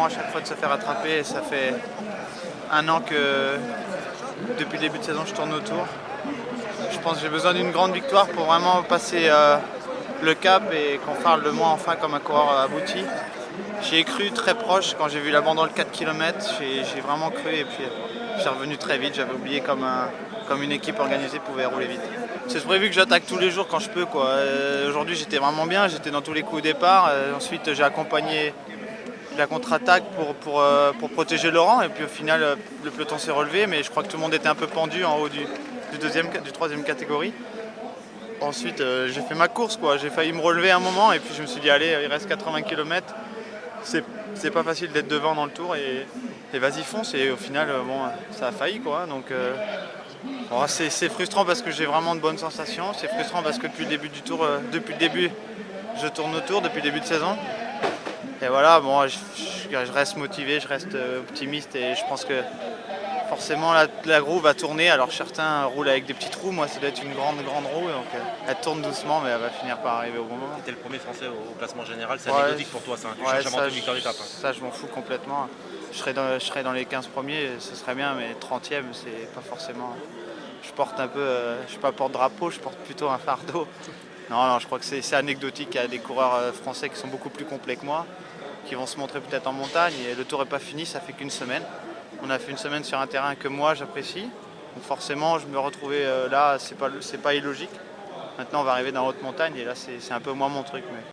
vraiment à chaque fois de se faire rattraper. Et ça fait un an que depuis le début de saison je tourne autour. Je pense que j'ai besoin d'une grande victoire pour vraiment passer le cap et qu'on parle de moi enfin comme un coureur abouti. J'y ai cru très proche quand j'ai vu l'abandon le 4 km, j'ai vraiment cru et puis je suis revenu très vite. J'avais oublié comme une équipe organisée pouvait rouler vite. C'est prévu que j'attaque tous les jours quand je peux, quoi. Aujourd'hui j'étais vraiment bien, j'étais dans tous les coups au départ. Ensuite j'ai accompagné la contre-attaque pour protéger Laurent et puis au final le peloton s'est relevé, mais je crois que tout le monde était un peu pendu en haut du troisième catégorie. Ensuite j'ai fait ma course, quoi. J'ai failli me relever un moment et puis je me suis dit allez, il reste 80 km. C'est pas facile d'être devant dans le tour et vas-y fonce, et au final bon, ça a failli, quoi. Donc bon, c'est frustrant parce que j'ai vraiment de bonnes sensations, c'est frustrant parce que depuis le début du tour, depuis le début je tourne autour, depuis le début de saison. Et voilà, bon, je reste motivé, je reste optimiste et je pense que forcément la roue va tourner. Alors certains roulent avec des petits trous, moi ça doit être une grande roue, donc elle tourne doucement mais elle va finir par arriver au bon moment. C'était le premier français au classement général, c'est Ouais, anecdotique pour toi ça, tu changes avant une victoire d'étape. Ça je m'en fous complètement. Je serais dans les 15 premiers, ce serait bien, mais 30e c'est pas forcément... Je porte un peu, je suis pas porte-drapeau, je porte plutôt un fardeau. Non, je crois que c'est anecdotique. Il y a des coureurs français qui sont beaucoup plus complets que moi, qui vont se montrer peut-être en montagne, et le tour n'est pas fini, ça fait qu'une semaine. On a fait une semaine sur un terrain que moi j'apprécie, donc forcément je me retrouvais là, c'est pas illogique. Maintenant on va arriver dans la haute montagne et là c'est un peu moins mon truc. Mais